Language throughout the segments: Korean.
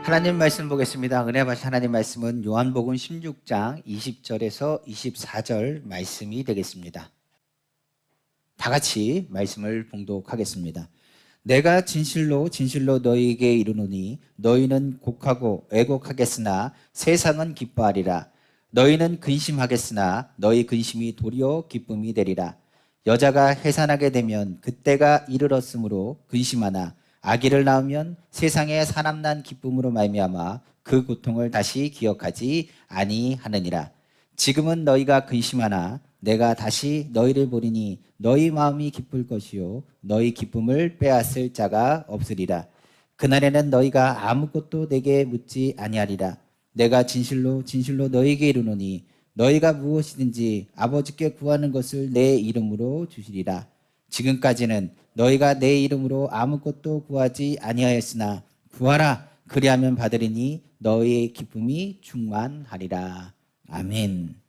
하나님 말씀 보겠습니다. 은혜 받으신 하나님 말씀은 요한복음 16장 20절에서 24절 말씀이 되겠습니다. 다 같이 말씀을 봉독하겠습니다. 내가 진실로 진실로 너희에게 이르노니 너희는 곡하고 애곡하겠으나 세상은 기뻐하리라. 너희는 근심하겠으나 너희 근심이 도리어 기쁨이 되리라. 여자가 해산하게 되면 그때가 이르렀으므로 근심하나 아기를 낳으면 세상에 사람난 기쁨으로 말미암아 그 고통을 다시 기억하지 아니하느니라. 지금은 너희가 근심하나 내가 다시 너희를 보리니 너희 마음이 기쁠 것이요 너희 기쁨을 빼앗을 자가 없으리라. 그날에는 너희가 아무것도 내게 묻지 아니하리라. 내가 진실로 진실로 너희에게 이르노니 너희가 무엇이든지 아버지께 구하는 것을 내 이름으로 주시리라. 지금까지는 너희가 내 이름으로 아무것도 구하지 아니하였으나 구하라. 그리하면 받으리니 너희의 기쁨이 충만하리라. 아멘.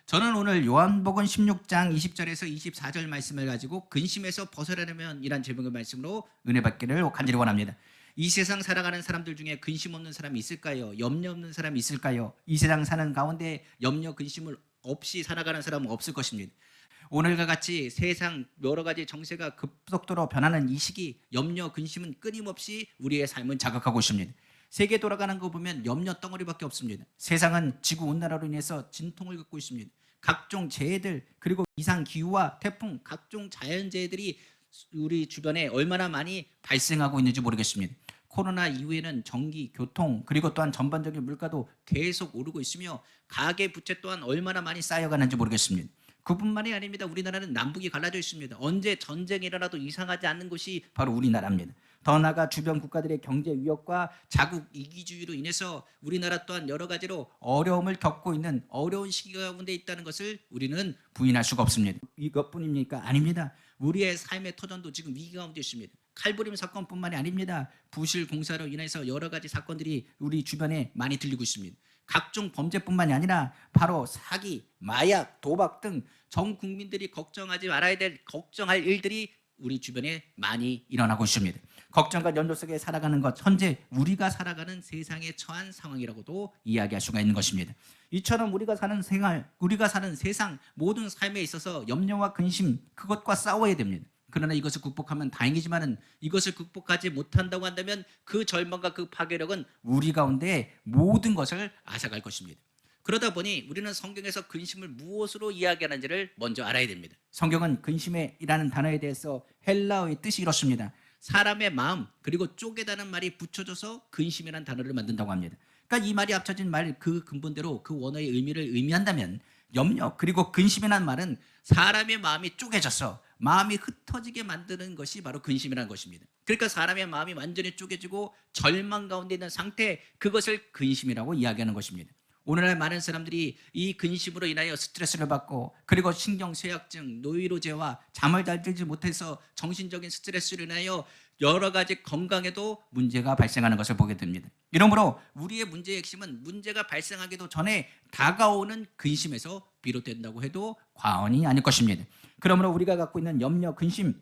저는 오늘 요한복음 16장 20절에서 24절 말씀을 가지고 근심에서 벗어나려면 이란 제목의 말씀으로 은혜 받기를 간절히 원합니다. 이 세상 살아가는 사람들 중에 근심 없는 사람이 있을까요? 염려 없는 사람이 있을까요? 이 세상 사는 가운데 염려 근심을 없이 살아가는 사람은 없을 것입니다. 오늘과 같이 세상 여러 가지 정세가 급속도로 변하는 이 시기 염려 근심은 끊임없이 우리의 삶을 자극하고 있습니다. 세계 돌아가는 거 보면 염려 덩어리밖에 없습니다. 세상은 지구온난화로 인해서 진통을 겪고 있습니다. 각종 재해들 그리고 이상기후와 태풍 각종 자연재해들이 우리 주변에 얼마나 많이 발생하고 있는지 모르겠습니다. 코로나 이후에는 전기, 교통 그리고 또한 전반적인 물가도 계속 오르고 있으며 가계부채 또한 얼마나 많이 쌓여가는지 모르겠습니다. 그뿐만이 아닙니다. 우리나라는 남북이 갈라져 있습니다. 언제 전쟁이 일어나도 이상하지 않는 곳이 바로 우리나라입니다. 더 나아가 주변 국가들의 경제 위협과 자국 이기주의로 인해서 우리나라 또한 여러 가지로 어려움을 겪고 있는 어려운 시기 가운데 있다는 것을 우리는 부인할 수가 없습니다. 이것뿐입니까? 아닙니다. 우리의 삶의 터전도 지금 위기 가운데 있습니다. 칼부림 사건뿐만이 아닙니다. 부실 공사로 인해서 여러 가지 사건들이 우리 주변에 많이 들리고 있습니다. 각종 범죄뿐만이 아니라 바로 사기, 마약, 도박 등 전 국민들이 걱정하지 말아야 될 걱정할 일들이 우리 주변에 많이 일어나고 있습니다. 걱정과 연조 속에 살아가는 것, 현재 우리가 살아가는 세상에 처한 상황이라고도 이야기할 수가 있는 것입니다. 이처럼 우리가 사는 생활, 우리가 사는 세상 모든 삶에 있어서 염려와 근심 그것과 싸워야 됩니다. 그러나 이것을 극복하면 다행이지만은 이것을 극복하지 못한다고 한다면 그 절망과 그 파괴력은 우리 가운데 모든 것을 앗아갈 것입니다. 그러다 보니 우리는 성경에서 근심을 무엇으로 이야기하는지를 먼저 알아야 됩니다. 성경은 근심이라는 단어에 대해서 헬라어의 뜻이 이렇습니다. 사람의 마음 그리고 쪼개다는 말이 붙여져서 근심이라는 단어를 만든다고 합니다. 그러니까 이 말이 합쳐진 말 그 근본대로 그 원어의 의미를 의미한다면 염려 그리고 근심이라는 말은 사람의 마음이 쪼개져서 마음이 흩어지게 만드는 것이 바로 근심이라는 것입니다. 그러니까 사람의 마음이 완전히 쪼개지고 절망 가운데 있는 상태 그것을 근심이라고 이야기하는 것입니다. 오늘날 많은 사람들이 이 근심으로 인하여 스트레스를 받고 그리고 신경쇠약증, 노이로제와 잠을 잘 들지 못해서 정신적인 스트레스로 인하여 여러 가지 건강에도 문제가 발생하는 것을 보게 됩니다. 이러므로 우리의 문제의 핵심은 문제가 발생하기도 전에 다가오는 근심에서 비롯된다고 해도 과언이 아닐 것입니다. 그러므로 우리가 갖고 있는 염려, 근심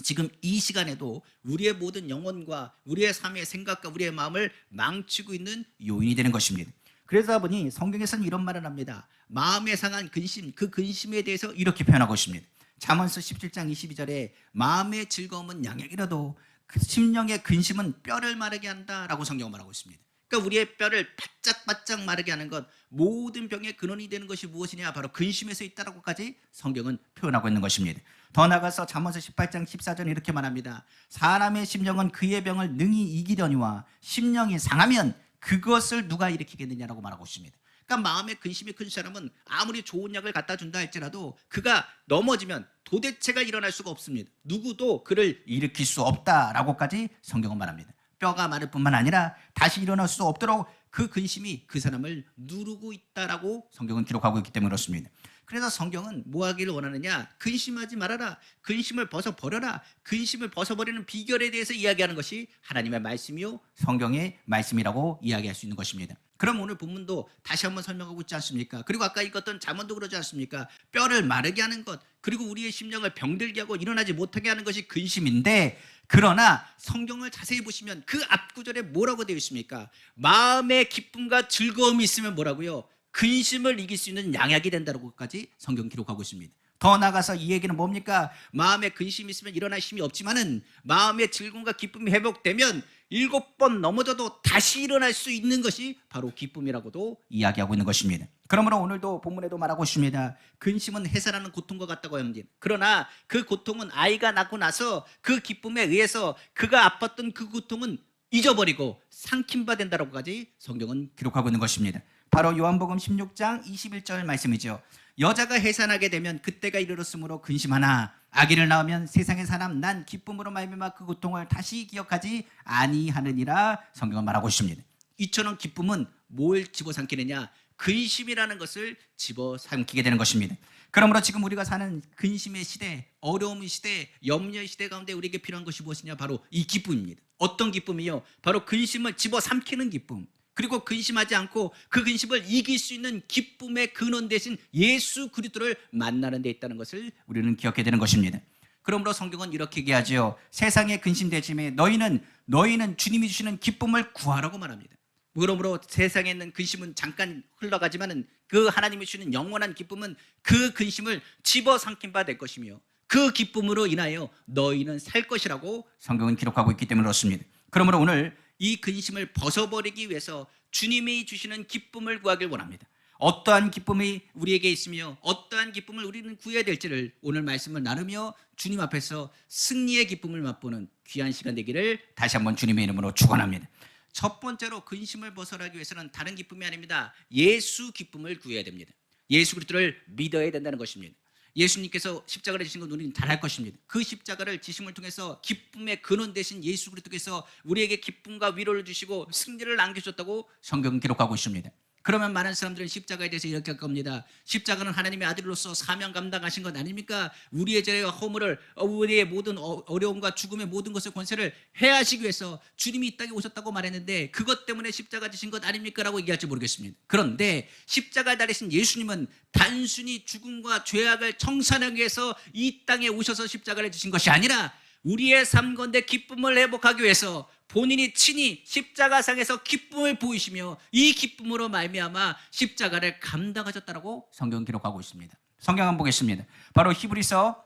지금 이 시간에도 우리의 모든 영혼과 우리의 삶의 생각과 우리의 마음을 망치고 있는 요인이 되는 것입니다. 그러다 보니 성경에서는 이런 말을 합니다. 마음에 상한 근심, 그 근심에 대해서 이렇게 표현하고 있습니다. 잠언서 17장 22절에 마음의 즐거움은 양약이라도 그 심령의 근심은 뼈를 마르게 한다라고 성경은 말하고 있습니다. 그러니까 우리의 뼈를 바짝바짝 마르게 하는 것 모든 병의 근원이 되는 것이 무엇이냐 바로 근심에서 있다라고까지 성경은 표현하고 있는 것입니다. 더 나아가서 잠언서 18장 14절에 이렇게 말합니다. 사람의 심령은 그의 병을 능히 이기려니와 심령이 상하면 그것을 누가 일으키겠느냐라고 말하고 있습니다. 그러니까 마음에 근심이 큰 사람은 아무리 좋은 약을 갖다 준다 할지라도 그가 넘어지면 도대체가 일어날 수가 없습니다. 누구도 그를 일으킬 수 없다라고까지 성경은 말합니다. 뼈가 마를 뿐만 아니라 다시 일어날 수 없도록 그 근심이 그 사람을 누르고 있다라고 성경은 기록하고 있기 때문에 그렇습니다. 그래서 성경은 뭐 하기를 원하느냐? 근심하지 말아라. 근심을 벗어버려라. 근심을 벗어버리는 비결에 대해서 이야기하는 것이 하나님의 말씀이요 성경의 말씀이라고 이야기할 수 있는 것입니다. 그럼 오늘 본문도 다시 한번 설명하고 있지 않습니까? 그리고 아까 읽었던 잠언도 그러지 않습니까? 뼈를 마르게 하는 것, 그리고 우리의 심령을 병들게 하고 일어나지 못하게 하는 것이 근심인데, 그러나 성경을 자세히 보시면 그 앞구절에 뭐라고 되어 있습니까? 마음의 기쁨과 즐거움이 있으면 뭐라고요? 근심을 이길 수 있는 양약이 된다고까지 성경 기록하고 있습니다. 더 나아가서 이 얘기는 뭡니까? 마음에 근심이 있으면 일어날 힘이 없지만은 마음의 즐거움과 기쁨이 회복되면 7번 넘어져도 다시 일어날 수 있는 것이 바로 기쁨이라고도 이야기하고 있는 것입니다. 그러므로 오늘도 본문에도 말하고 있습니다. 근심은 해산하는 고통과 같다고 합니다. 그러나 그 고통은 아이가 낳고 나서 그 기쁨에 의해서 그가 아팠던 그 고통은 잊어버리고 삼킴바 된다고까지 성경은 기록하고 있는 것입니다. 바로 요한복음 16장 21절 말씀이죠. 여자가 해산하게 되면 그때가 이르렀으므로 근심하나 아기를 낳으면 세상의 사람 난 기쁨으로 말미암아 그 고통을 다시 기억하지 아니하느니라 성경은 말하고 있습니다. 이처럼 기쁨은 뭘 집어삼키느냐? 근심이라는 것을 집어삼키게 되는 것입니다. 그러므로 지금 우리가 사는 근심의 시대, 어려움의 시대, 염려의 시대 가운데 우리에게 필요한 것이 무엇이냐? 바로 이 기쁨입니다. 어떤 기쁨이요? 바로 근심을 집어삼키는 기쁨. 그리고 근심하지 않고 그 근심을 이길 수 있는 기쁨의 근원 대신 예수 그리스도를 만나는 데 있다는 것을 우리는 기억해야 되는 것입니다. 그러므로 성경은 이렇게 얘기하죠. 세상에 근심되지만 너희는 주님이 주시는 기쁨을 구하라고 말합니다. 그러므로 세상에 있는 근심은 잠깐 흘러가지만은 그 하나님이 주시는 영원한 기쁨은 그 근심을 집어삼킨 바 될 것이며 그 기쁨으로 인하여 너희는 살 것이라고 성경은 기록하고 있기 때문에 그렇습니다. 그러므로 오늘 이 근심을 벗어버리기 위해서 주님이 주시는 기쁨을 구하길 원합니다. 어떠한 기쁨이 우리에게 있으며 어떠한 기쁨을 우리는 구해야 될지를 오늘 말씀을 나누며 주님 앞에서 승리의 기쁨을 맛보는 귀한 시간 되기를 다시 한번 주님의 이름으로 축원합니다. 첫 번째로 근심을 벗어나기 위해서는 다른 기쁨이 아닙니다. 예수 기쁨을 구해야 됩니다. 예수 그리스도를 믿어야 된다는 것입니다. 예수님께서 십자가를 지신 건 우리는 잘 알 것입니다. 그 십자가를 지심을 통해서 기쁨의 근원 되신 예수 그리스도께서 우리에게 기쁨과 위로를 주시고 승리를 안겨줬다고 성경은 기록하고 있습니다. 그러면 많은 사람들은 십자가에 대해서 이렇게 할 겁니다. 십자가는 하나님의 아들로서 사명 감당하신 것 아닙니까? 우리의 죄와 허물을, 우리의 모든 어려움과 죽음의 모든 것을 권세를 해하시기 위해서 주님이 이 땅에 오셨다고 말했는데 그것 때문에 십자가 지신 것 아닙니까? 라고 얘기할지 모르겠습니다. 그런데 십자가에 달리신 예수님은 단순히 죽음과 죄악을 청산하기 위해서 이 땅에 오셔서 십자가를 지신 것이 아니라 우리의 삶 가운데 기쁨을 회복하기 위해서 본인이 친히 십자가상에서 기쁨을 보이시며 이 기쁨으로 말미암아 십자가를 감당하셨다라고 성경 기록하고 있습니다. 성경 한번 보겠습니다. 바로 히브리서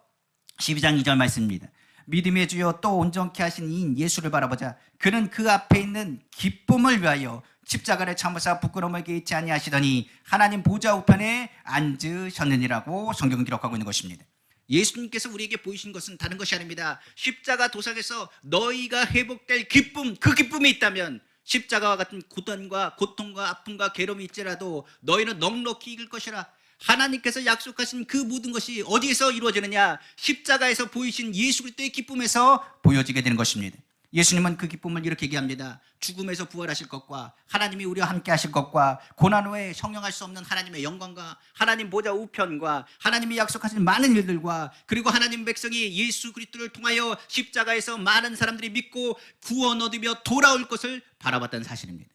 12장 2절 말씀입니다. 믿음의 주여 또 온전케 하신 이 예수를 바라보자. 그는 그 앞에 있는 기쁨을 위하여 십자가를 참으사 부끄러움을 개의치 아니하시더니 하나님 보좌 우편에 앉으셨느니라고 성경은 기록하고 있는 것입니다. 예수님께서 우리에게 보이신 것은 다른 것이 아닙니다. 십자가 도상에서 너희가 회복될 기쁨, 그 기쁨이 있다면 십자가와 같은 고단과 고통과 아픔과 괴로움이 있지라도 너희는 넉넉히 이길 것이라. 하나님께서 약속하신 그 모든 것이 어디에서 이루어지느냐? 십자가에서 보이신 예수 그리스도의 기쁨에서 보여지게 되는 것입니다. 예수님은 그 기쁨을 이렇게 얘기합니다. 죽음에서 부활하실 것과 하나님이 우리와 함께 하실 것과 고난 후에 형용할 수 없는 하나님의 영광과 하나님 보좌 우편과 하나님이 약속하신 많은 일들과 그리고 하나님 백성이 예수 그리스도를 통하여 십자가에서 많은 사람들이 믿고 구원 얻으며 돌아올 것을 바라봤다는 사실입니다.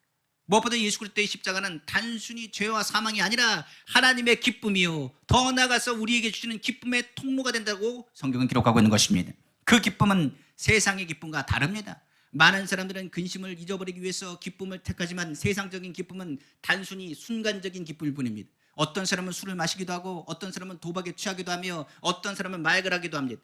무엇보다 예수 그리스도의 십자가는 단순히 죄와 사망이 아니라 하나님의 기쁨이요 더 나아가서 우리에게 주시는 기쁨의 통로가 된다고 성경은 기록하고 있는 것입니다. 그 기쁨은 세상의 기쁨과 다릅니다. 많은 사람들은 근심을 잊어버리기 위해서 기쁨을 택하지만 세상적인 기쁨은 단순히 순간적인 기쁨일 뿐입니다. 어떤 사람은 술을 마시기도 하고 어떤 사람은 도박에 취하기도 하며 어떤 사람은 마약을 하기도 합니다.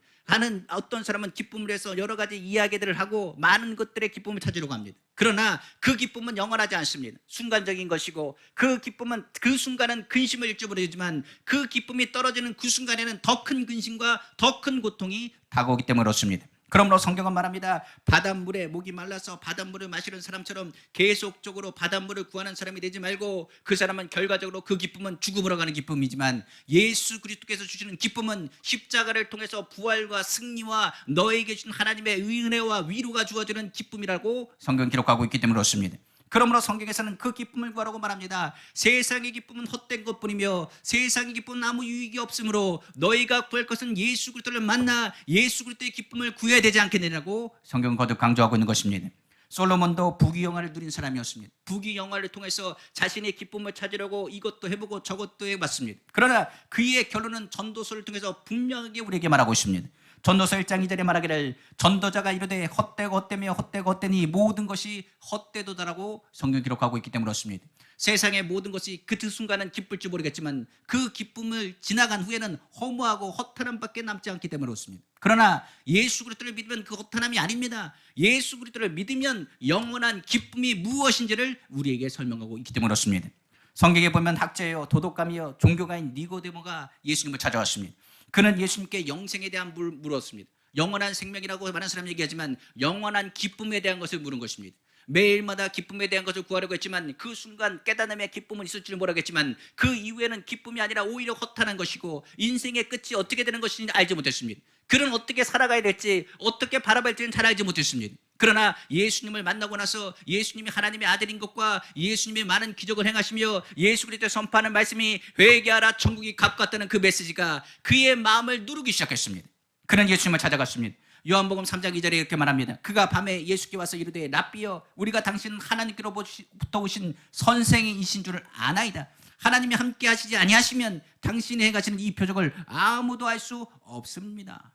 어떤 사람은 기쁨을 해서 여러 가지 이야기들을 하고 많은 것들의 기쁨을 찾으려고 합니다. 그러나 그 기쁨은 영원하지 않습니다. 순간적인 것이고 그 기쁨은 그 순간은 근심을 잊어버리지만 그 기쁨이 떨어지는 그 순간에는 더 큰 근심과 더 큰 고통이 다가오기 때문에 그렇습니다. 그러므로 성경은 말합니다. 바닷물에 목이 말라서 바닷물을 마시는 사람처럼 계속적으로 바닷물을 구하는 사람이 되지 말고 그 사람은 결과적으로 그 기쁨은 죽음으로 가는 기쁨이지만 예수 그리스도께서 주시는 기쁨은 십자가를 통해서 부활과 승리와 너에게 주신 하나님의 은혜와 위로가 주어지는 기쁨이라고 성경 기록하고 있기 때문에 그렇습니다. 그러므로 성경에서는 그 기쁨을 구하라고 말합니다. 세상의 기쁨은 헛된 것뿐이며 세상의 기쁨은 아무 유익이 없으므로 너희가 구할 것은 예수 그리스도를 만나 예수 그리스도의 기쁨을 구해야 되지 않겠느냐고 성경은 거듭 강조하고 있는 것입니다. 솔로몬도 부귀영화를 누린 사람이었습니다. 부귀영화를 통해서 자신의 기쁨을 찾으려고 이것도 해보고 저것도 해봤습니다. 그러나 그의 결론은 전도서를 통해서 분명하게 우리에게 말하고 있습니다. 전도서 1장 2절에 말하기를 전도자가 이르되 헛되고 헛되며 헛되고 헛되니 모든 것이 헛되도다라고 성경 기록하고 있기 때문에 그렇습니다. 세상의 모든 것이 그 순간은 기쁠지 모르겠지만 그 기쁨을 지나간 후에는 허무하고 허탄함밖에 남지 않기 때문에 그렇습니다. 그러나 예수 그리스도를 믿으면 그 허탄함이 아닙니다. 예수 그리스도를 믿으면 영원한 기쁨이 무엇인지를 우리에게 설명하고 있기 때문에 그렇습니다. 성경에 보면 학자여 도덕가이여 종교가인 니고데모가 예수님을 찾아왔습니다. 그는 예수님께 영생에 대한 물었습니다. 영원한 생명이라고 많은 사람이 얘기하지만 영원한 기쁨에 대한 것을 물은 것입니다. 매일마다 기쁨에 대한 것을 구하려고 했지만 그 순간 깨달음의 기쁨은 있을지는 모르겠지만 그 이후에는 기쁨이 아니라 오히려 허탄한 것이고 인생의 끝이 어떻게 되는 것인지 알지 못했습니다. 그는 어떻게 살아가야 될지 어떻게 바라볼지는 잘 알지 못했습니다. 그러나 예수님을 만나고 나서 예수님이 하나님의 아들인 것과 예수님이 많은 기적을 행하시며 예수 그리스도의 선포하는 말씀이 회개하라 천국이 가깝다는 그 메시지가 그의 마음을 누르기 시작했습니다. 그는 예수님을 찾아갔습니다. 요한복음 3장 2절에 이렇게 말합니다. 그가 밤에 예수께 와서 이르되 랍비여 우리가 당신은 하나님께로부터 오신 선생이신 줄을 아나이다. 하나님이 함께 하시지 아니하시면 당신이 행하시는 이 표적을 아무도 알 수 없습니다.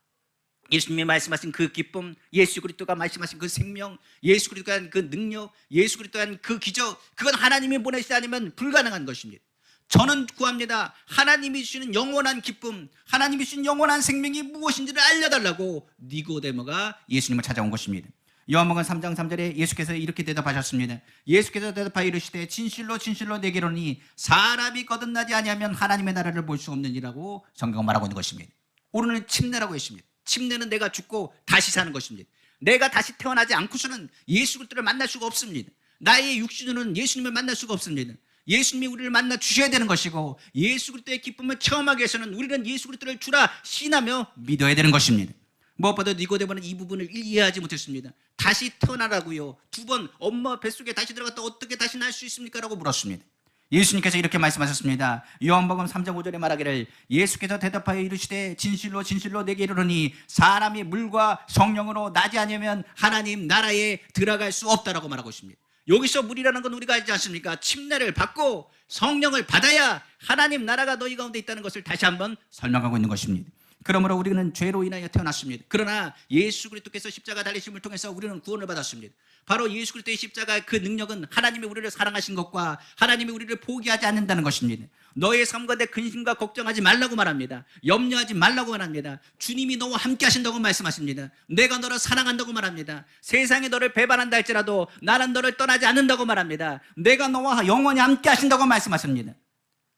예수님이 말씀하신 그 기쁨, 예수 그리스도가 말씀하신 그 생명, 예수 그리스도가 한 그 능력, 예수 그리스도가 한 그 기적, 그건 하나님이 보내시지 않으면 불가능한 것입니다. 저는 구합니다. 하나님이 주시는 영원한 기쁨, 하나님이 주시는 영원한 생명이 무엇인지를 알려달라고 니고데모가 예수님을 찾아온 것입니다. 요한복음 3장 3절에 예수께서 이렇게 대답하셨습니다. 예수께서 대답하여 이르시되 진실로 진실로 내게 이르노니 사람이 거듭나지 아니하면 하나님의 나라를 볼 수 없느니라고 성경은 말하고 있는 것입니다. 오늘은 침례라고 했습니다. 침례는 내가 죽고 다시 사는 것입니다. 내가 다시 태어나지 않고서는 예수 그리스도를 만날 수가 없습니다. 나의 육신으로는 예수님을 만날 수가 없습니다. 예수님이 우리를 만나 주셔야 되는 것이고 예수 그리스도의 기쁨을 체험하기 위해서는 우리는 예수 그리스도를 주라 신하며 믿어야 되는 것입니다. 무엇보다 니고데모는 이 부분을 이해하지 못했습니다. 다시 태어나라고요. 2번 엄마 뱃속에 다시 들어갔다 어떻게 다시 날 수 있습니까? 라고 물었습니다. 예수님께서 이렇게 말씀하셨습니다. 요한복음 3장 5절에 말하기를 예수께서 대답하여 이르시되 진실로 진실로 내게 이르노니 사람이 물과 성령으로 나지 않으면 하나님 나라에 들어갈 수 없다라고 말하고 있습니다. 여기서 물이라는 건 우리가 알지 않습니까? 침례를 받고 성령을 받아야 하나님 나라가 너희 가운데 있다는 것을 다시 한번 설명하고 있는 것입니다. 그러므로 우리는 죄로 인하여 태어났습니다. 그러나 예수 그리스도께서 십자가 달리심을 통해서 우리는 구원을 받았습니다. 바로 예수 그리스도의 십자가의 그 능력은 하나님이 우리를 사랑하신 것과 하나님이 우리를 포기하지 않는다는 것입니다. 너의 삶과 내 근심과 걱정하지 말라고 말합니다. 염려하지 말라고 말합니다. 주님이 너와 함께 하신다고 말씀하십니다. 내가 너를 사랑한다고 말합니다. 세상이 너를 배반한다 할지라도 나는 너를 떠나지 않는다고 말합니다. 내가 너와 영원히 함께 하신다고 말씀하십니다.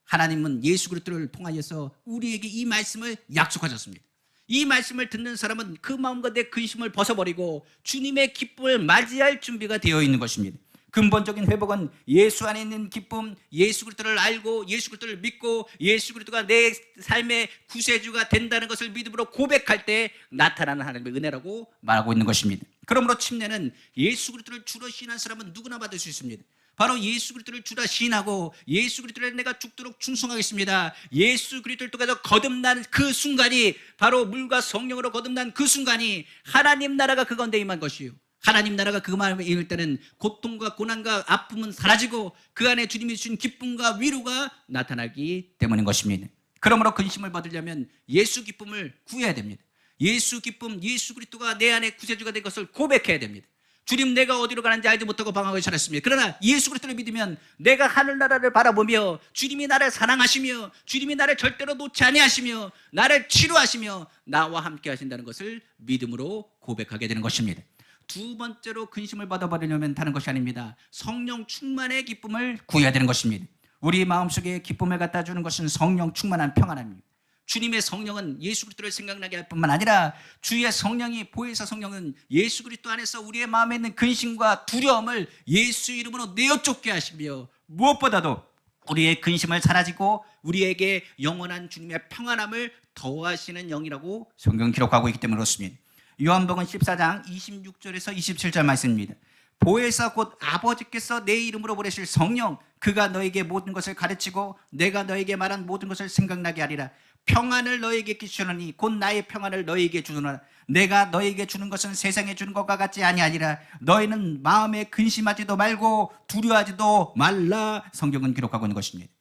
하나님은 예수 그리스도를 통하여서 우리에게 이 말씀을 약속하셨습니다. 이 말씀을 듣는 사람은 그 마음과 내 근심을 벗어버리고 주님의 기쁨을 맞이할 준비가 되어 있는 것입니다. 근본적인 회복은 예수 안에 있는 기쁨, 예수 그리스도를 알고 예수 그리스도를 믿고 예수 그리스도가 내 삶의 구세주가 된다는 것을 믿음으로 고백할 때 나타나는 하나님의 은혜라고 말하고 있는 것입니다. 그러므로 침례는 예수 그리스도를 주로 시인한 사람은 누구나 받을 수 있습니다. 바로 예수 그리스도를 주라 시인하고 예수 그리스도를 내가 죽도록 충성하겠습니다. 예수 그리스도를 통해서 거듭난 그 순간이 바로 물과 성령으로 거듭난 그 순간이 하나님 나라가 그 가운데 임한 것이요. 하나님 나라가 그 마음에 임할 때는 고통과 고난과 아픔은 사라지고 그 안에 주님이 주신 기쁨과 위로가 나타나기 때문인 것입니다. 그러므로 근심을 받으려면 예수 기쁨을 구해야 됩니다. 예수 기쁨, 예수 그리스도가 내 안에 구세주가 된 것을 고백해야 됩니다. 주님 내가 어디로 가는지 알지 못하고 방황하기 시작했습니다. 그러나 예수 그리스도를 믿으면 내가 하늘나라를 바라보며 주님이 나를 사랑하시며 주님이 나를 절대로 놓지 아니하시며 나를 치료하시며 나와 함께 하신다는 것을 믿음으로 고백하게 되는 것입니다. 두 번째로 근심을 받아버리려면 다른 것이 아닙니다. 성령 충만의 기쁨을 구해야 되는 것입니다. 우리 마음속에 기쁨을 갖다 주는 것은 성령 충만한 평안함입니다. 주님의 성령은 예수 그리스도를 생각나게 할 뿐만 아니라 주의 성령이 보혜사 성령은 예수 그리스도 안에서 우리의 마음에 있는 근심과 두려움을 예수 이름으로 내어 쫓게 하시며 무엇보다도 우리의 근심을 사라지고 우리에게 영원한 주님의 평안함을 더하시는 영이라고 성경 기록하고 있기 때문에 그렇습니다. 요한복음 14장 26절에서 27절 말씀입니다. 보혜사 곧 아버지께서 내 이름으로 보내실 성령 그가 너에게 모든 것을 가르치고 내가 너에게 말한 모든 것을 생각나게 하리라. 평안을 너에게 끼치노니 곧 나의 평안을 너에게 주노라. 내가 너에게 주는 것은 세상에 주는 것과 같지 아니하니라. 너희는 마음에 근심하지도 말고 두려워하지도 말라. 성경은 기록하고 있는 것입니다.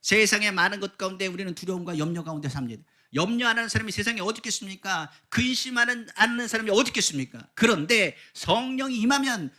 세상의 많은 것 가운데 우리는 두려움과 염려 가운데 삽니다. 염려하는 사람이 세상에 어디 있겠습니까? 근심하는 않는 사람이 어디 있겠습니까? 그런데 성령이 임하면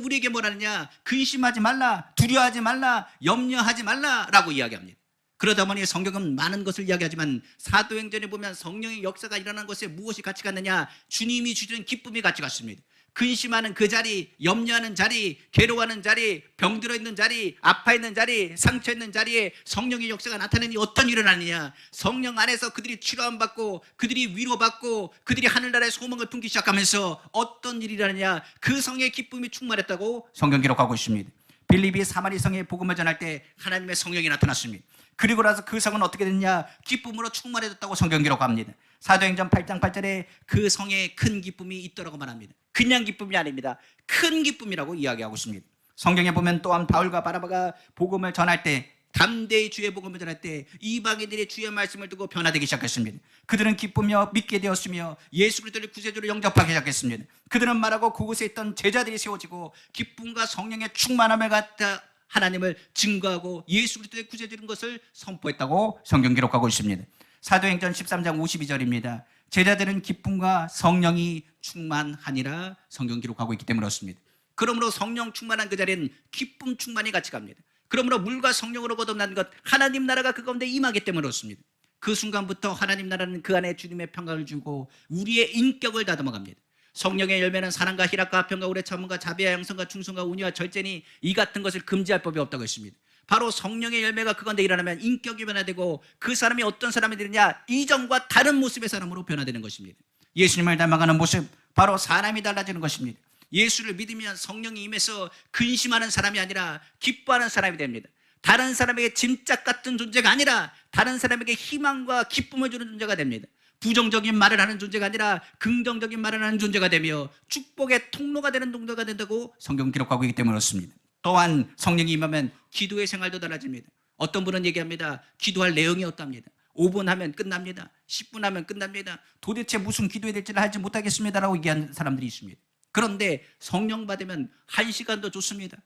우리에게 뭐라느냐? 근심하지 말라, 두려워하지 말라, 염려하지 말라라고 이야기합니다. 그러다 보니 성경은 많은 것을 이야기하지만 사도행전에 보면 성령의 역사가 일어나는 것에 무엇이 같이 갔느냐? 주님이 주시는 기쁨이 같이 갔습니다. 근심하는 그 자리, 염려하는 자리, 괴로워하는 자리, 병들어 있는 자리, 아파 있는 자리, 상처 있는 자리에 성령의 역사가 나타내니 어떤 일이 일어나느냐? 성령 안에서 그들이 치료함 받고, 그들이 위로받고, 그들이 하늘나라의 소망을 품기 시작하면서 어떤 일이 일어나느냐? 그 성의 기쁨이 충만했다고 성경 기록하고 있습니다. 빌립이 사마리 성에 복음을 전할 때 하나님의 성령이 나타났습니다. 그리고 나서 그 성은 어떻게 됐냐? 기쁨으로 충만해졌다고 성경 기록합니다. 사도행전 8장 8절에 그 성에 큰 기쁨이 있더라고 말합니다. 그냥 기쁨이 아닙니다. 큰 기쁨이라고 이야기하고 있습니다. 성경에 보면 또한 바울과 바나바가 복음을 전할 때, 담대히 주의 복음을 전할 때 이방인들이 주의 말씀을 듣고 변화되기 시작했습니다. 그들은 기쁘며 믿게 되었으며 예수 그리스도를 구세주로 영접하기 시작했습니다. 그들은 말하고 그곳에 있던 제자들이 세워지고 기쁨과 성령의 충만함을 갖다 하나님을 증거하고 예수 그리스도의 구세주인 것을 선포했다고 성경 기록하고 있습니다. 사도행전 13장 52절입니다. 제자들은 기쁨과 성령이 충만하니라 성경 기록하고 있기 때문에 그렇습니다. 그러므로 성령 충만한 그 자리엔 기쁨 충만이 같이 갑니다. 그러므로 물과 성령으로 거듭난 것, 하나님 나라가 그 가운데 임하기 때문에 그렇습니다. 그 순간부터 하나님 나라는 그 안에 주님의 평강을 주고 우리의 인격을 다듬어갑니다. 성령의 열매는 사랑과 희락과 화평과 오래 참음과 자비와 양성과 충성과 온유와 절제니 이 같은 것을 금지할 법이 없다고 했습니다. 바로 성령의 열매가 그 가운데 일어나면 인격이 변화되고 그 사람이 어떤 사람이 되느냐? 이전과 다른 모습의 사람으로 변화되는 것입니다. 예수님을 닮아가는 모습, 바로 사람이 달라지는 것입니다. 예수를 믿으면 성령이 임해서 근심하는 사람이 아니라 기뻐하는 사람이 됩니다. 다른 사람에게 짐짝 같은 존재가 아니라 다른 사람에게 희망과 기쁨을 주는 존재가 됩니다. 부정적인 말을 하는 존재가 아니라 긍정적인 말을 하는 존재가 되며 축복의 통로가 되는 존재가 된다고 성경 기록하고 있기 때문에 그렇습니다. 또한 성령이 임하면 기도의 생활도 달라집니다. 어떤 분은 얘기합니다. 기도할 내용이 어답니다. 5분 하면 끝납니다. 10분 하면 끝납니다. 도대체 무슨 기도해야 될지를 알지 못하겠습니다라고 얘기하는 사람들이 있습니다. 그런데 성령 받으면 1시간도 좋습니다.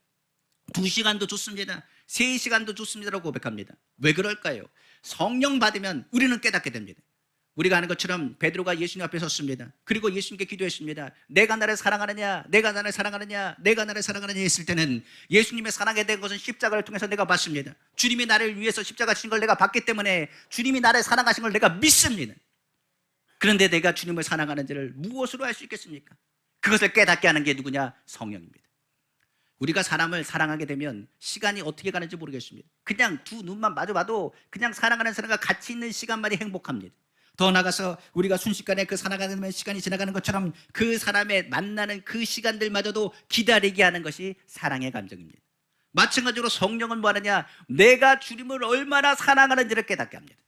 2시간도 좋습니다. 3시간도 좋습니다라고 고백합니다. 왜 그럴까요? 성령 받으면 우리는 깨닫게 됩니다. 우리가 아는 것처럼 베드로가 예수님 앞에 섰습니다. 그리고 예수님께 기도했습니다. 내가 나를 사랑하느냐, 내가 나를 사랑하느냐, 내가 나를 사랑하느냐 했을 때는 예수님의 사랑에 대한 것은 십자가를 통해서 내가 봤습니다. 주님이 나를 위해서 십자가 친 걸 내가 봤기 때문에 주님이 나를 사랑하신 걸 내가 믿습니다. 그런데 내가 주님을 사랑하는지를 무엇으로 알 수 있겠습니까? 그것을 깨닫게 하는 게 누구냐? 성령입니다. 우리가 사람을 사랑하게 되면 시간이 어떻게 가는지 모르겠습니다. 그냥 두 눈만 마주봐도 그냥 사랑하는 사람과 같이 있는 시간만이 행복합니다. 더 나아가서 우리가 순식간에 그 사랑하는 시간이 지나가는 것처럼 그 사람의 만나는 그 시간들마저도 기다리게 하는 것이 사랑의 감정입니다. 마찬가지로 성령은 뭐 하느냐? 내가 주님을 얼마나 사랑하는지를 깨닫게 합니다.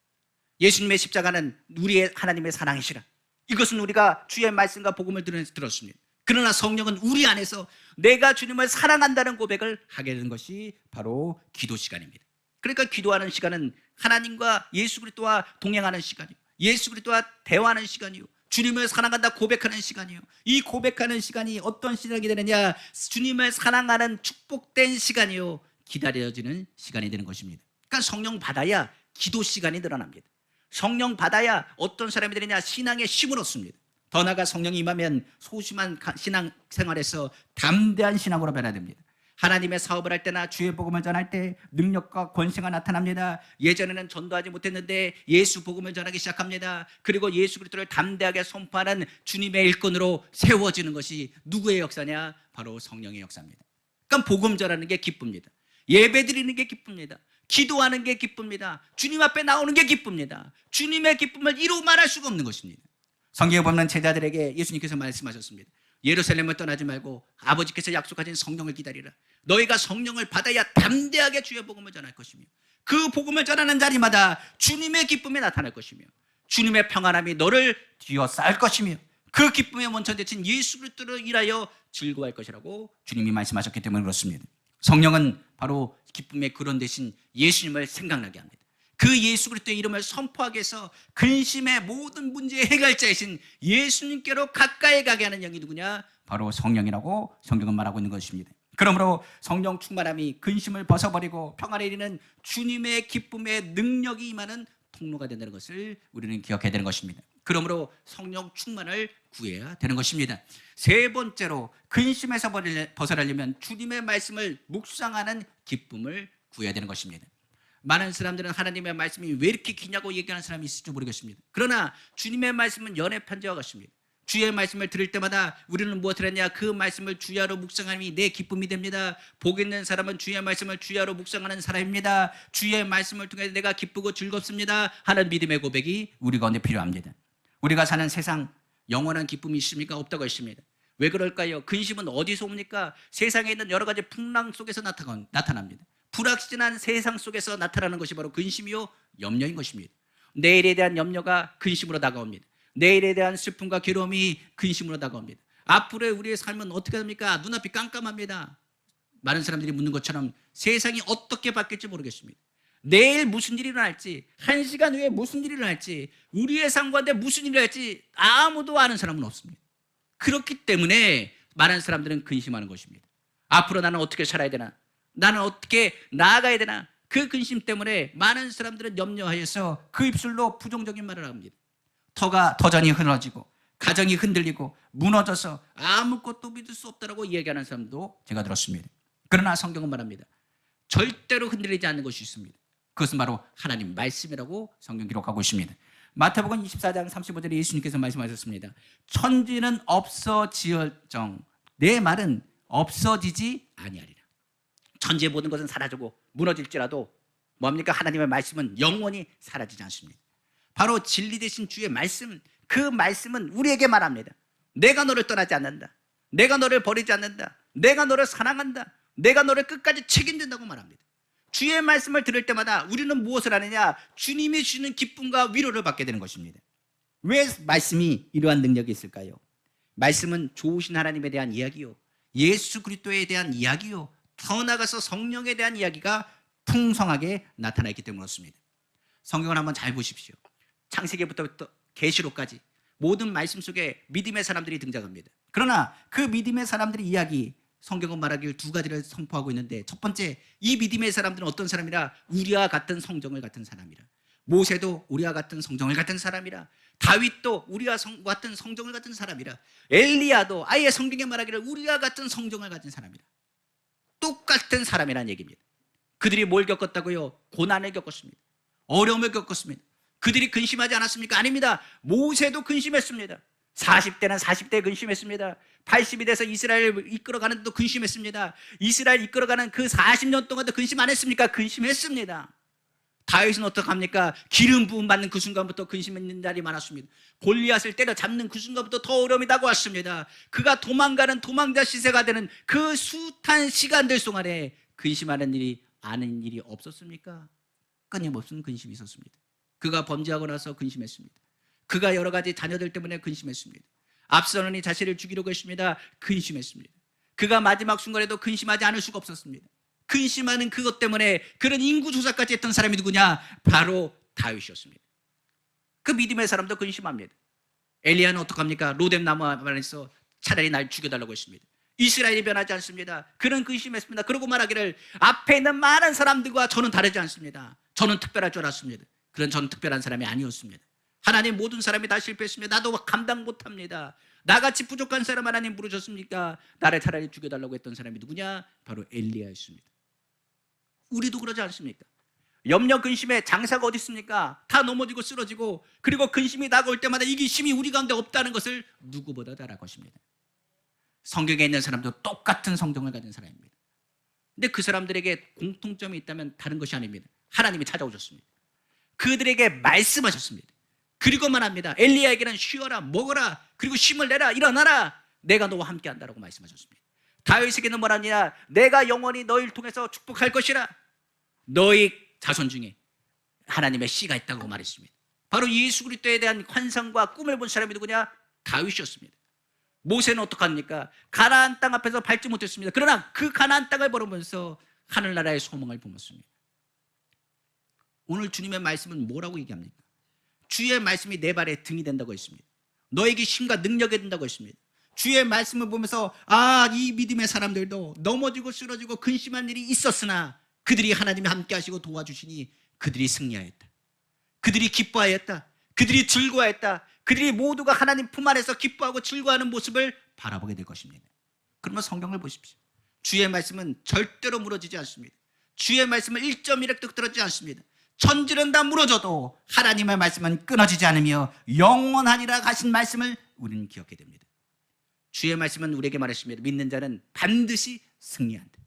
예수님의 십자가는 우리의 하나님의 사랑이시라. 이것은 우리가 주의 말씀과 복음을 들었습니다. 그러나 성령은 우리 안에서 내가 주님을 사랑한다는 고백을 하게 되는 것이 바로 기도 시간입니다. 그러니까 기도하는 시간은 하나님과 예수 그리스도와 동행하는 시간이에요. 예수 그리스도와 대화하는 시간이요, 주님을 사랑한다 고백하는 시간이요. 이 고백하는 시간이 어떤 시간이 되느냐? 주님을 사랑하는 축복된 시간이요, 기다려지는 시간이 되는 것입니다. 그러니까 성령 받아야 기도 시간이 늘어납니다. 성령 받아야 어떤 사람이 되느냐? 신앙의 힘을 얻습니다. 더 나아가 성령이 임하면 소심한 신앙 생활에서 담대한 신앙으로 변화됩니다. 하나님의 사업을 할 때나 주의 복음을 전할 때 능력과 권세가 나타납니다. 예전에는 전도하지 못했는데 예수 복음을 전하기 시작합니다. 그리고 예수 그리스도를 담대하게 선포하는 주님의 일꾼으로 세워지는 것이 누구의 역사냐? 바로 성령의 역사입니다. 그러니까 복음 전하는 게 기쁩니다. 예배 드리는 게 기쁩니다. 기도하는 게 기쁩니다. 주님 앞에 나오는 게 기쁩니다. 주님의 기쁨을 이루 말할 수가 없는 것입니다. 성경에 보면 제자들에게 예수님께서 말씀하셨습니다. 예루살렘을 떠나지 말고 아버지께서 약속하신 성령을 기다리라. 너희가 성령을 받아야 담대하게 주의 복음을 전할 것이며 그 복음을 전하는 자리마다 주님의 기쁨이 나타날 것이며 주님의 평안함이 너를 뒤어싸을 것이며 그 기쁨의 원천 대신 예수 그리스도를 인하여 즐거워할 것이라고 주님이 말씀하셨기 때문에 그렇습니다. 성령은 바로 기쁨의 근원 대신 예수님을 생각나게 합니다. 그 예수 그리스도의 이름을 선포하기 위해서 근심의 모든 문제의 해결자이신 예수님께로 가까이 가게 하는 영이 누구냐? 바로 성령이라고 성경은 말하고 있는 것입니다. 그러므로 성령 충만함이 근심을 벗어버리고 평안에 이르는 주님의 기쁨의 능력이 임하는 통로가 된다는 것을 우리는 기억해야 되는 것입니다. 그러므로 성령 충만을 구해야 되는 것입니다. 세 번째로 근심에서 벗어나려면 주님의 말씀을 묵상하는 기쁨을 구해야 되는 것입니다. 많은 사람들은 하나님의 말씀이 왜 이렇게 기냐고 얘기하는 사람이 있을지 모르겠습니다. 그러나 주님의 말씀은 연애 편지와 같습니다. 주의 말씀을 들을 때마다 우리는 무엇을 했냐? 그 말씀을 주야로 묵상함이 내 기쁨이 됩니다. 복 있는 사람은 주의 말씀을 주야로 묵상하는 사람입니다. 주의 말씀을 통해 내가 기쁘고 즐겁습니다 하는 믿음의 고백이 우리 가운데 필요합니다. 우리가 사는 세상 영원한 기쁨이 있습니까? 없다고 했습니다. 왜 그럴까요? 근심은 어디서 옵니까? 세상에 있는 여러 가지 풍랑 속에서 나타납니다. 불확실한 세상 속에서 나타나는 것이 바로 근심이요 염려인 것입니다. 내일에 대한 염려가 근심으로 다가옵니다. 내일에 대한 슬픔과 괴로움이 근심으로 다가옵니다. 앞으로의 우리의 삶은 어떻게 됩니까? 눈앞이 깜깜합니다. 많은 사람들이 묻는 것처럼 세상이 어떻게 바뀔지 모르겠습니다. 내일 무슨 일이 일어날지, 1시간 후에 무슨 일이 일어날지, 우리의 삶 가운데 무슨 일이 일어날지 아무도 아는 사람은 없습니다. 그렇기 때문에 많은 사람들은 근심하는 것입니다. 앞으로 나는 어떻게 살아야 되나? 나는 어떻게 나아가야 되나? 그 근심 때문에 많은 사람들은 염려하여서 그 입술로 부정적인 말을 합니다. 터전이 흐러지고 가정이 흔들리고 무너져서 아무것도 믿을 수 없다라고 얘기하는 사람도 제가 들었습니다. 그러나 성경은 말합니다. 절대로 흔들리지 않는 것이 있습니다. 그것은 바로 하나님 말씀이라고 성경 기록하고 있습니다. 마태복음 24장 35절에 예수님께서 말씀하셨습니다. 천지는 없어지을정 내 말은 없어지지 아니하리라. 천지의 모든 것은 사라지고 무너질지라도 뭡니까? 하나님의 말씀은 영원히 사라지지 않습니다. 바로 진리 되신 주의 말씀, 그 말씀은 우리에게 말합니다. 내가 너를 떠나지 않는다. 내가 너를 버리지 않는다. 내가 너를 사랑한다. 내가 너를 끝까지 책임진다고 말합니다. 주의 말씀을 들을 때마다 우리는 무엇을 하느냐? 주님이 주시는 기쁨과 위로를 받게 되는 것입니다. 왜 말씀이 이러한 능력이 있을까요? 말씀은 좋으신 하나님에 대한 이야기요, 예수 그리스도에 대한 이야기요, 더 나아가서 성령에 대한 이야기가 풍성하게 나타나 있기 때문에 그렇습니다. 성경을 한번 잘 보십시오. 창세기부터 계시록까지 모든 말씀 속에 믿음의 사람들이 등장합니다. 그러나 그 믿음의 사람들의 이야기, 성경은 말하길 두 가지를 선포하고 있는데, 첫 번째, 이 믿음의 사람들은 어떤 사람이라? 우리와 같은 성정을 같은 사람이라. 모세도 우리와 같은 성정을 같은 사람이라. 다윗도 우리와 같은 성정을 같은 사람이라. 엘리야도 아예 성경에 말하기를 우리와 같은 성정을 같은 사람이라. 똑같은 사람이라는 얘기입니다. 그들이 뭘 겪었다고요? 고난을 겪었습니다. 어려움을 겪었습니다. 그들이 근심하지 않았습니까? 아닙니다. 모세도 근심했습니다. 40대는 40대에 근심했습니다. 80이 돼서 이스라엘을 이끌어가는 데도 근심했습니다. 이스라엘 이끌어가는 그 40년 동안도 근심 안 했습니까? 근심했습니다. 다윗은 어떡합니까? 기름 부음 받는 그 순간부터 근심했는 날이 많았습니다. 골리앗을 때려잡는 그 순간부터 더 어려움이 다가왔습니다. 그가 도망가는 도망자 시세가 되는 그 숱한 시간들 동안에 근심하는 일이 아는 일이 없었습니까? 끊임없는 근심이 있었습니다. 그가 범죄하고 나서 근심했습니다. 그가 여러 가지 자녀들 때문에 근심했습니다. 압살롬이 자신을 죽이려고 했습니다. 근심했습니다. 그가 마지막 순간에도 근심하지 않을 수가 없었습니다. 근심하는 그것 때문에 그런 인구조사까지 했던 사람이 누구냐? 바로 다윗이었습니다. 그 믿음의 사람도 근심합니다. 엘리야는 어떡합니까? 로뎀나무 안에서 차라리 날 죽여달라고 했습니다. 이스라엘이 변하지 않습니다. 그는 근심했습니다. 그러고 말하기를 앞에 있는 많은 사람들과 저는 다르지 않습니다. 저는 특별할 줄 알았습니다. 그런 저는 특별한 사람이 아니었습니다. 하나님 모든 사람이 다 실패했습니다. 나도 감당 못합니다. 나같이 부족한 사람 하나님 부르셨습니까? 나를 차라리 죽여달라고 했던 사람이 누구냐? 바로 엘리야였습니다. 우리도 그러지 않습니까? 염려 근심에 장사가 어디 있습니까? 다 넘어지고 쓰러지고, 그리고 근심이 다가올 때마다 이 힘이 우리 가운데 없다는 것을 누구보다 잘 알 것입니다. 성경에 있는 사람도 똑같은 성정을 가진 사람입니다. 근데 그 사람들에게 공통점이 있다면 다른 것이 아닙니다. 하나님이 찾아오셨습니다. 그들에게 말씀하셨습니다. 그리고 말합니다. 엘리야에게는 쉬어라, 먹어라, 그리고 힘을 내라, 일어나라, 내가 너와 함께 한다라고 말씀하셨습니다. 다윗에게는 뭐라냐? 내가 영원히 너희를 통해서 축복할 것이라. 너희 자손 중에 하나님의 씨가 있다고 말했습니다. 바로 예수 그리스도에 대한 환상과 꿈을 본 사람이 누구냐? 다윗이었습니다. 모세는 어떡합니까? 가나안 땅 앞에서 밟지 못했습니다. 그러나 그 가나안 땅을 바라보면서 하늘나라의 소망을 품었습니다. 오늘 주님의 말씀은 뭐라고 얘기합니까? 주의 말씀이 내 발에 등이 된다고 했습니다. 너에게 힘과 능력이 된다고 했습니다. 주의 말씀을 보면서 이 믿음의 사람들도 넘어지고 쓰러지고 근심한 일이 있었으나 그들이 하나님이 함께 하시고 도와주시니 그들이 승리하였다. 그들이 기뻐하였다. 그들이 즐거워했다. 그들이 모두가 하나님 품 안에서 기뻐하고 즐거워하는 모습을 바라보게 될 것입니다. 그러면 성경을 보십시오. 주의 말씀은 절대로 무너지지 않습니다. 주의 말씀은 1.1획도 떨어지지 않습니다. 천지는 다 무너져도 하나님의 말씀은 끊어지지 않으며 영원하니라 하신 말씀을 우리는 기억해야 됩니다. 주의 말씀은 우리에게 말했습니다. 믿는 자는 반드시 승리한다.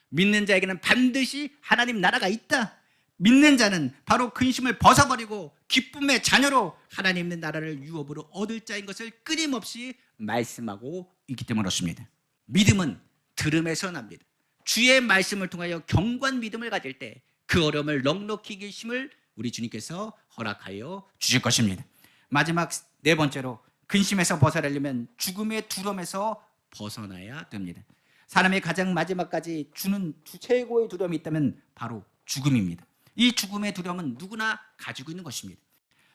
믿는 자에게는 반드시 하나님 나라가 있다. 믿는 자는 바로 근심을 벗어버리고 기쁨의 자녀로 하나님의 나라를 유업으로 얻을 자인 것을 끊임없이 말씀하고 있기 때문에 그렇습니다. 믿음은 들음에서 납니다. 주의 말씀을 통하여 견고한 믿음을 가질 때 그 어려움을 넉넉히 이길 힘을 우리 주님께서 허락하여 주실 것입니다. 마지막 네 번째로 근심에서 벗어나려면 죽음의 두려움에서 벗어나야 됩니다. 사람의 가장 마지막까지 주는 최고의 두려움이 있다면 바로 죽음입니다. 이 죽음의 두려움은 누구나 가지고 있는 것입니다.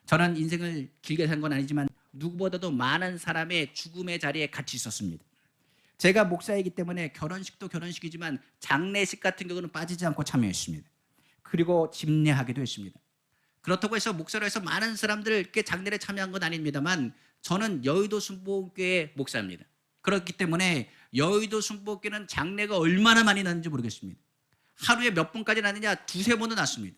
저는 인생을 길게 산 건 아니지만 누구보다도 많은 사람의 죽음의 자리에 같이 있었습니다. 제가 목사이기 때문에 결혼식도 결혼식이지만 장례식 같은 경우는 빠지지 않고 참여했습니다. 그리고 집례하기도 했습니다. 그렇다고 해서 목사로 해서 많은 사람들께 장례에 참여한 건 아닙니다만 저는 여의도 순복음교회 목사입니다. 그렇기 때문에 여의도 순복음교회는 장례가 얼마나 많이 나는지 모르겠습니다. 하루에 몇 번까지 나느냐, 두세 번은 났습니다.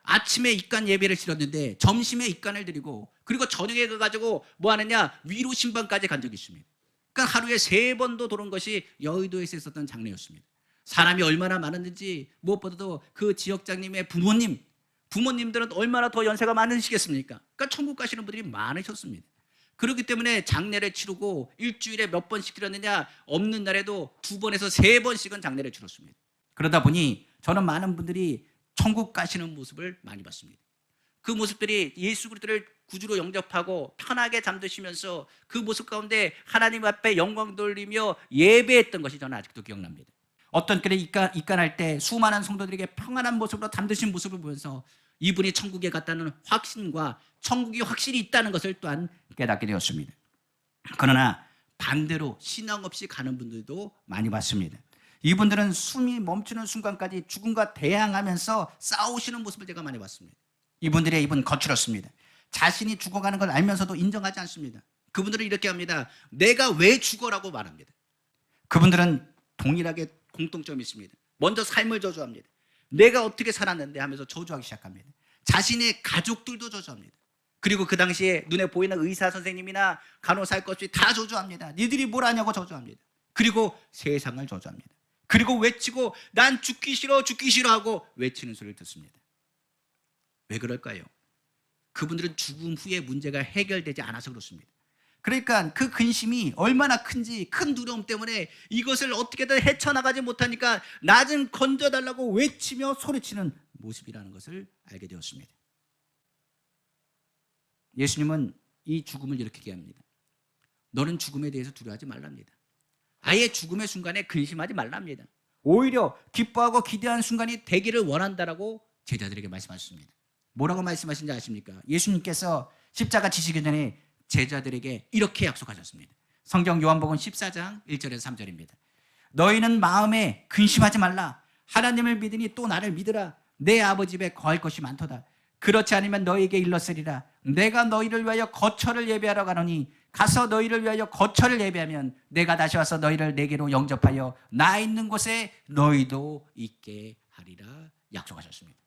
아침에 입간 예배를 치렀는데 점심에 입간을 드리고 그리고 저녁에 가가지고 뭐 하느냐, 위로 신방까지 간 적이 있습니다. 그러니까 하루에 3번도 도는 것이 여의도에서 있었던 장례였습니다. 사람이 얼마나 많았는지 무엇보다도 그 지역장님의 부모님들은 얼마나 더 연세가 많으시겠습니까? 그러니까 천국 가시는 분들이 많으셨습니다. 그렇기 때문에 장례를 치르고 일주일에 몇 번씩 치렀느냐, 없는 날에도 2번에서 3번씩은 장례를 치렀습니다. 그러다 보니 저는 많은 분들이 천국 가시는 모습을 많이 봤습니다. 그 모습들이 예수 그리스도를 구주로 영접하고 편하게 잠드시면서 그 모습 가운데 하나님 앞에 영광 돌리며 예배했던 것이 저는 아직도 기억납니다. 어떤 때에 입간할 때 수많은 성도들에게 평안한 모습으로 잠드신 모습을 보면서 이분이 천국에 갔다는 확신과 천국이 확실히 있다는 것을 또한 깨닫게 되었습니다. 그러나 반대로 신앙 없이 가는 분들도 많이 봤습니다. 이분들은 숨이 멈추는 순간까지 죽음과 대항하면서 싸우시는 모습을 제가 많이 봤습니다. 이분들의 입은 거칠었습니다. 자신이 죽어가는 걸 알면서도 인정하지 않습니다. 그분들은 이렇게 합니다. 내가 왜 죽어라고 말합니다. 그분들은 동일하게 공통점이 있습니다. 먼저 삶을 저주합니다. 내가 어떻게 살았는데 하면서 저주하기 시작합니다. 자신의 가족들도 저주합니다. 그리고 그 당시에 눈에 보이는 의사 선생님이나 간호사 할 것 없이 다 저주합니다. 니들이 뭘 하냐고 저주합니다. 그리고 세상을 저주합니다. 그리고 외치고 난 죽기 싫어 하고 외치는 소리를 듣습니다. 왜 그럴까요? 그분들은 죽음 후에 문제가 해결되지 않아서 그렇습니다. 그러니까 그 근심이 얼마나 큰지, 큰 두려움 때문에 이것을 어떻게든 헤쳐나가지 못하니까 나 좀 건져달라고 외치며 소리치는 모습이라는 것을 알게 되었습니다. 예수님은 이 죽음을 이렇게 얘기합니다. 너는 죽음에 대해서 두려워하지 말랍니다. 아예 죽음의 순간에 근심하지 말랍니다. 오히려 기뻐하고 기대하는 순간이 되기를 원한다라고 제자들에게 말씀하셨습니다. 뭐라고 말씀하신지 아십니까? 예수님께서 십자가 지시기 전에 제자들에게 이렇게 약속하셨습니다. 성경 요한복음 14장 1절에서 3절입니다. 너희는 마음에 근심하지 말라. 하나님을 믿으니 또 나를 믿으라. 내 아버지 집에 거할 것이 많도다. 그렇지 않으면 너희에게 일렀으리라. 내가 너희를 위하여 거처를 예배하러 가노니 가서 너희를 위하여 거처를 예배하면 내가 다시 와서 너희를 내게로 영접하여 나 있는 곳에 너희도 있게 하리라 약속하셨습니다.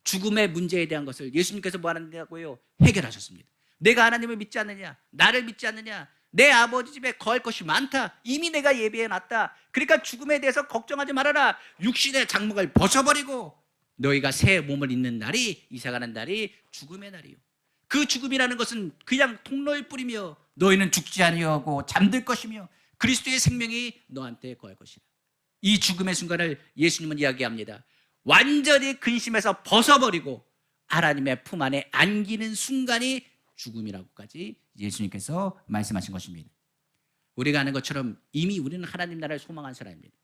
죽음의 문제에 대한 것을 예수님께서 뭐 하는다고요? 해결하셨습니다. 내가 하나님을 믿지 않느냐? 나를 믿지 않느냐? 내 아버지 집에 거할 것이 많다. 이미 내가 예비해놨다. 그러니까 죽음에 대해서 걱정하지 말아라. 육신의 장막을 벗어버리고 너희가 새 몸을 입는 날이, 이사가는 날이 죽음의 날이요. 그 죽음이라는 것은 그냥 통로일 뿐이며 너희는 죽지 아니하고 잠들 것이며 그리스도의 생명이 너한테 거할 것이다. 이 죽음의 순간을 예수님은 이야기합니다. 완전히 근심에서 벗어버리고 하나님의 품 안에 안기는 순간이 죽음이라고까지 예수님께서 말씀하신 것입니다. 우리가 아는 것처럼 이미 우리는 하나님 나라를 소망한 사람입니다.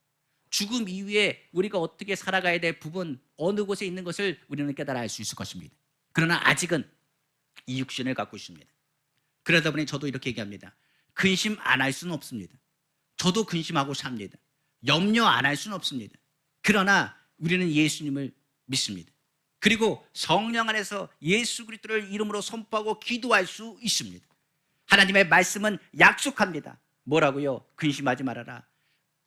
죽음 이후에 우리가 어떻게 살아가야 될 부분, 어느 곳에 있는 것을 우리는 깨달아 알 수 있을 것입니다. 그러나 아직은 이 육신을 갖고 있습니다. 그러다 보니 저도 이렇게 얘기합니다. 근심 안 할 수는 없습니다. 저도 근심하고 삽니다. 염려 안 할 수는 없습니다. 그러나 우리는 예수님을 믿습니다. 그리고 성령 안에서 예수 그리스도를 이름으로 선포하고 기도할 수 있습니다. 하나님의 말씀은 약속합니다. 뭐라고요? 근심하지 말아라.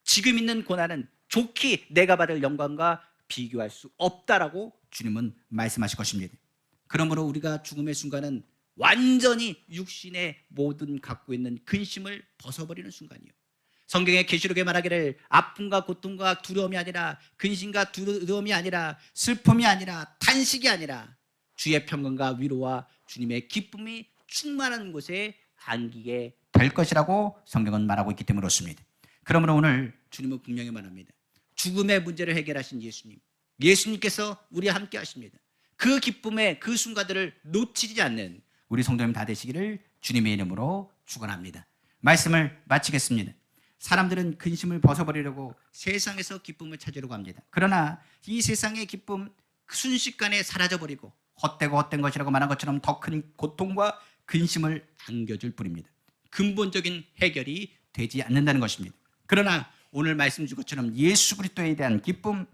지금 있는 고난은 좋게 내가 받을 영광과 비교할 수 없다라고 주님은 말씀하실 것입니다. 그러므로 우리가 죽음의 순간은 완전히 육신의 모든 갖고 있는 근심을 벗어버리는 순간이요. 성경의 계시록에 말하기를 아픔과 고통과 두려움이 아니라 근심과 두려움이 아니라 슬픔이 아니라 탄식이 아니라 주의 평강과 위로와 주님의 기쁨이 충만한 곳에 안기게 될 것이라고 성경은 말하고 있기 때문에 그렇습니다. 그러므로 오늘 주님은 분명히 말합니다. 죽음의 문제를 해결하신 예수님, 예수님께서 우리와 함께 하십니다. 그 기쁨의 그 순간들을 놓치지 않는 우리 성도님 다 되시기를 주님의 이름으로 축원합니다. 말씀을 마치겠습니다. 사람들은 근심을 벗어버리려고 세상에서 기쁨을 찾으려고 합니다. 그러나 이 세상의 기쁨 순식간에 사라져버리고 헛되고 헛된 것이라고 말한 것처럼 더 큰 고통과 근심을 안겨줄 뿐입니다. 근본적인 해결이 되지 않는다는 것입니다. 그러나 오늘 말씀 준 것처럼 예수 그리스도에 대한 기쁨,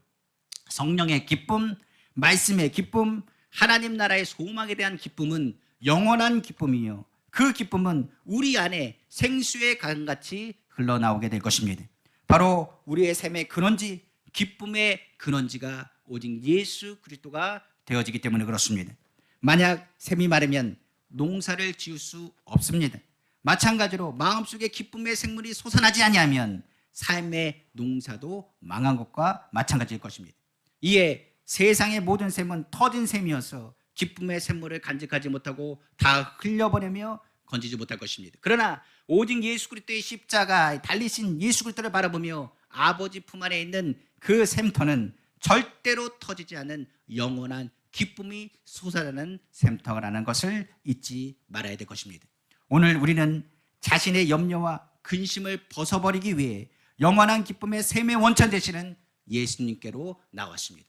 성령의 기쁨, 말씀의 기쁨, 하나님 나라의 소망에 대한 기쁨은 영원한 기쁨이요. 그 기쁨은 우리 안에 생수의 강같이 흘러나오게 될 것입니다. 바로 우리의 삶의 근원지, 기쁨의 근원지가 오직 예수 그리스도가 되어지기 때문에 그렇습니다. 만약 샘이 마르면 농사를 지을 수 없습니다. 마찬가지로 마음속에 기쁨의 생물이 솟아나지 아니하면 삶의 농사도 망한 것과 마찬가지일 것입니다. 이에 세상의 모든 샘은 터진 샘이어서 기쁨의 샘물을 간직하지 못하고 다 흘려보내며 건지지 못할 것입니다. 그러나 오직 예수 그리스도의 십자가 달리신 예수 그리스도를 바라보며 아버지 품 안에 있는 그 샘터는 절대로 터지지 않는 영원한 기쁨이 솟아나는 샘터라는 것을 잊지 말아야 될 것입니다. 오늘 우리는 자신의 염려와 근심을 벗어버리기 위해 영원한 기쁨의 샘의 원천 되시는 예수님께로 나왔습니다.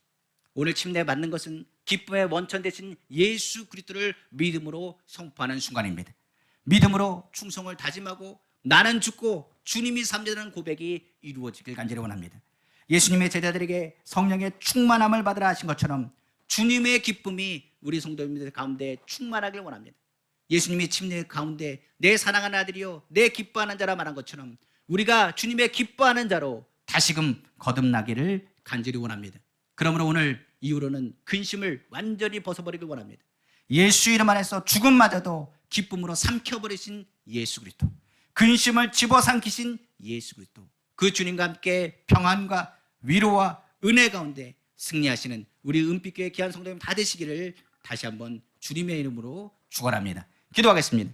오늘 침례 맞는 것은 기쁨의 원천 되신 예수 그리스도를 믿음으로 선포하는 순간입니다. 믿음으로 충성을 다짐하고 나는 죽고 주님이 삼자라는 고백이 이루어지길 간절히 원합니다. 예수님의 제자들에게 성령의 충만함을 받으라 하신 것처럼 주님의 기쁨이 우리 성도님들 가운데 충만하길 원합니다. 예수님이 침례 가운데 내 사랑하는 아들이요 내 기뻐하는 자라 말한 것처럼 우리가 주님의 기뻐하는 자로 다시금 거듭나기를 간절히 원합니다. 그러므로 오늘 이후로는 근심을 완전히 벗어버리길 원합니다. 예수 이름 안에서 죽음마저도 기쁨으로 삼켜버리신 예수 그리스도, 근심을 집어삼키신 예수 그리스도, 그 주님과 함께 평안과 위로와 은혜 가운데 승리하시는 우리 은빛교회 귀한 성도님 다 되시기를 다시 한번 주님의 이름으로 축원합니다. 기도하겠습니다.